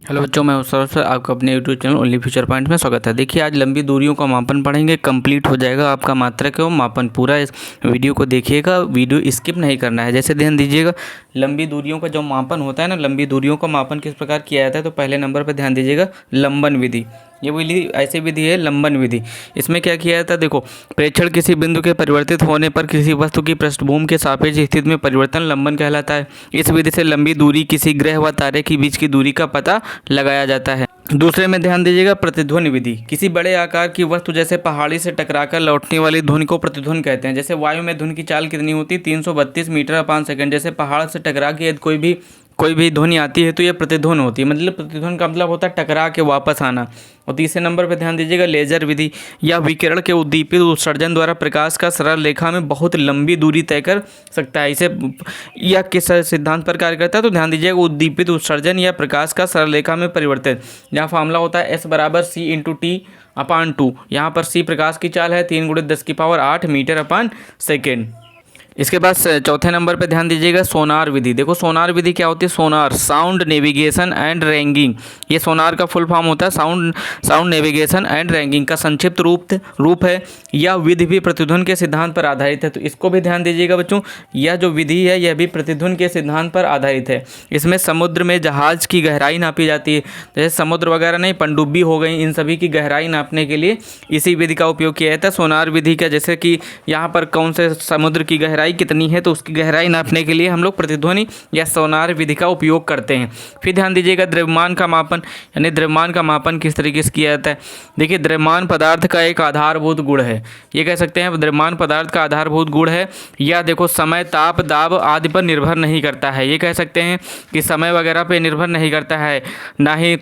Hello बच्चों, मैं sir आपका अपने YouTube channel only future point में स्वागत है। देखिए, आज लंबी दूरियों का मापन पढ़ेंगे। कंप्लीट हो जाएगा आपका मात्रक एवं मापन। पूरा इस वीडियो को देखिएगा, वीडियो स्किप नहीं करना है। जैसे ध्यान दीजिएगा, लंबी दूरियों का जो मापन होता है ना, लंबी दूरियों का मापन किस प्रकार किया जाता है, तो पहले नंबर पर ध्यान दीजिएगा, लंबन विधि। ये विधि ऐसी विधि है, लंबन विधि। इसमें क्या किया जाता है, देखो, प्रेक्षण किसी बिंदु के परिवर्तित होने पर किसी वस्तु की पृष्ठभूमि के सापेक्ष स्थिति में परिवर्तन लंबन कहलाता है। इस विधि से लंबी दूरी किसी ग्रह व तारे के बीच की दूरी का पता लगाया जाता है। दूसरे में ध्यान दीजिएगा, प्रतिध्वनि विधि। किसी बड़े आकार की वस्तु जैसे पहाड़ी से टकराकर लौटने वाली ध्वनि को प्रतिध्वनि कहते हैं। जैसे वायु में ध्वनि की चाल कितनी होती है, 332 मीटर 5 सेकंड। जैसे पहाड़ से टकरा के यदि कोई भी ध्वनि आती है तो ये प्रतिध्वनि होती है। मतलब प्रतिध्वनि का मतलब होता है टकरा के वापस आना। और तीसरे नंबर पर ध्यान दीजिएगा, लेजर विधि। या विकिरण के उद्दीपित उत्सर्जन द्वारा प्रकाश का सरल रेखा में बहुत लंबी दूरी तय कर सकता है। इसे यह किस सिद्धांत पर कार्य करता है, तो ध्यान दीजिएगा, उद्दीपित उत्सर्जन या प्रकाश का सरल रेखा में परिवर्तन। यहाँ फॉर्मूला होता है S बराबर C/T/2। यहाँ पर C प्रकाश की चाल है, 3 × 10⁸ मीटर/सेकेंड। इसके बाद चौथे नंबर पे ध्यान दीजिएगा, सोनार विधि। देखो, सोनार विधि क्या होती है, sonar sound navigation and ranking. ये सोनार का फुल फॉर्म होता है साउंड नेविगेशन एंड रैंकिंग का संक्षिप्त रूप है। यह विधि भी प्रतिध्वनि के सिद्धांत पर आधारित है। तो इसको भी ध्यान दीजिएगा बच्चों, यह जो विधि है यह भी प्रतिध्वनि के सिद्धांत पर आधारित है। इसमें समुद्र में जहाज की गहराई नापी जाती है। जैसे समुद्र वगैरह नहीं, पनडुब्बी हो गई, इन सभी की गहराई नापने के लिए इसी विधि का उपयोग किया जाता है, सोनार विधि का। जैसे कि यहाँ पर कौन से समुद्र की गहराई कितनी है, तो उसकी गहराई नापने के लिए हम लोग प्रतिध्वनि या सोनार विधि का उपयोग करते हैं। फिर ध्यान दीजिएगा, द्रव्यमान का मापन। यानी द्रव्यमान का मापन किस तरीके से किया जाता है। देखिए, द्रव्यमान पदार्थ का एक आधारभूत गुण है। ये कह सकते हैं द्रव्यमान पदार्थ का आधारभूत गुण है। या देखो, समय, ताप, दाब आदि पर निर्भर नहीं करता है। ये कह सकते हैं कि समय वगैरह पर निर्भर नहीं करता है, ना ही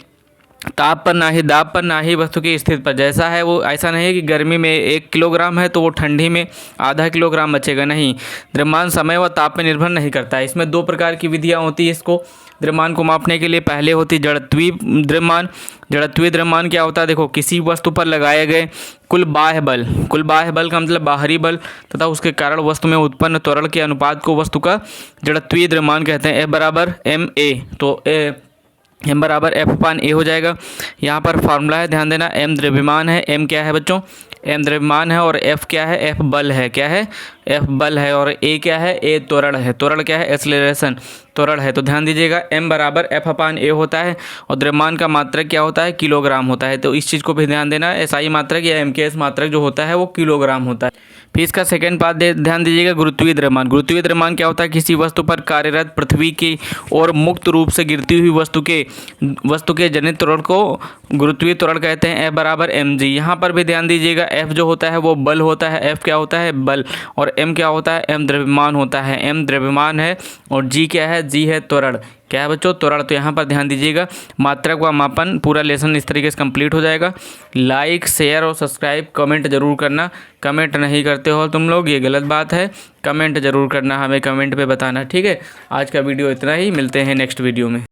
ताप पर, ना ही दाब पर, ना ही वस्तु की स्थिति पर। जैसा है वो ऐसा नहीं है कि गर्मी में 1 किलोग्राम है तो वो ठंडी में आधा किलोग्राम बचेगा। नहीं, द्रव्यमान समय व ताप पर निर्भर नहीं करता है। इसमें 2 प्रकार की विधियाँ होती है इसको द्रव्यमान को मापने के लिए। पहले होती जड़त्वीय द्रव्यमान। जड़त्वीय द्रव्यमान क्या होता है, देखो, किसी वस्तु पर लगाए गए कुल बाह्य बल का मतलब बाहरी बल तथा उसके कारण वस्तु में उत्पन्न त्वरण के अनुपात को वस्तु का जड़त्वीय द्रव्यमान कहते हैं। F बराबर ma, तो m बराबर F/a हो जाएगा। यहाँ पर फार्मूला है, ध्यान देना, m द्रव्यमान है, m क्या है बच्चों, m द्रव्यमान है, और F क्या है, F बल है। क्या है, F बल है। और a क्या है, a त्वरण है। त्वरण क्या है, एक्सेलरेशन, त्वरण है। तो ध्यान दीजिएगा, m बराबर F/a होता है। और द्रव्यमान का मात्रक क्या होता है, किलोग्राम होता है। तो इस चीज़ को भी ध्यान देना, SI मात्रक या MKS मात्रक जो होता है वो किलोग्राम होता है। फिर इसका सेकंड पार्ट ध्यान दीजिएगा, गुरुत्वीय द्रव्यमान। गुरुत्वीय द्रव्यमान क्या होता है, किसी वस्तु पर कार्यरत पृथ्वी की और मुक्त रूप से गिरती हुई वस्तु के जनित त्वरण को गुरुत्वीय त्वरण कहते हैं। F बराबर mg। यहाँ पर भी ध्यान दीजिएगा, F जो होता है वो बल होता है, F क्या होता है, बल, और m क्या होता है, m द्रव्यमान होता है। m द्रव्यमान है और g क्या है, g है त्वरण। क्या है बच्चों, त्वरण। तो यहाँ पर ध्यान दीजिएगा, मात्रक व मापन पूरा लेसन इस तरीके से कंप्लीट हो जाएगा। लाइक, शेयर और सब्सक्राइब, कमेंट जरूर करना। कमेंट नहीं करते हो तुम लोग, ये गलत बात है। कमेंट जरूर करना, हमें कमेंट पे बताना, ठीक है। आज का वीडियो इतना ही, मिलते हैं नेक्स्ट वीडियो में।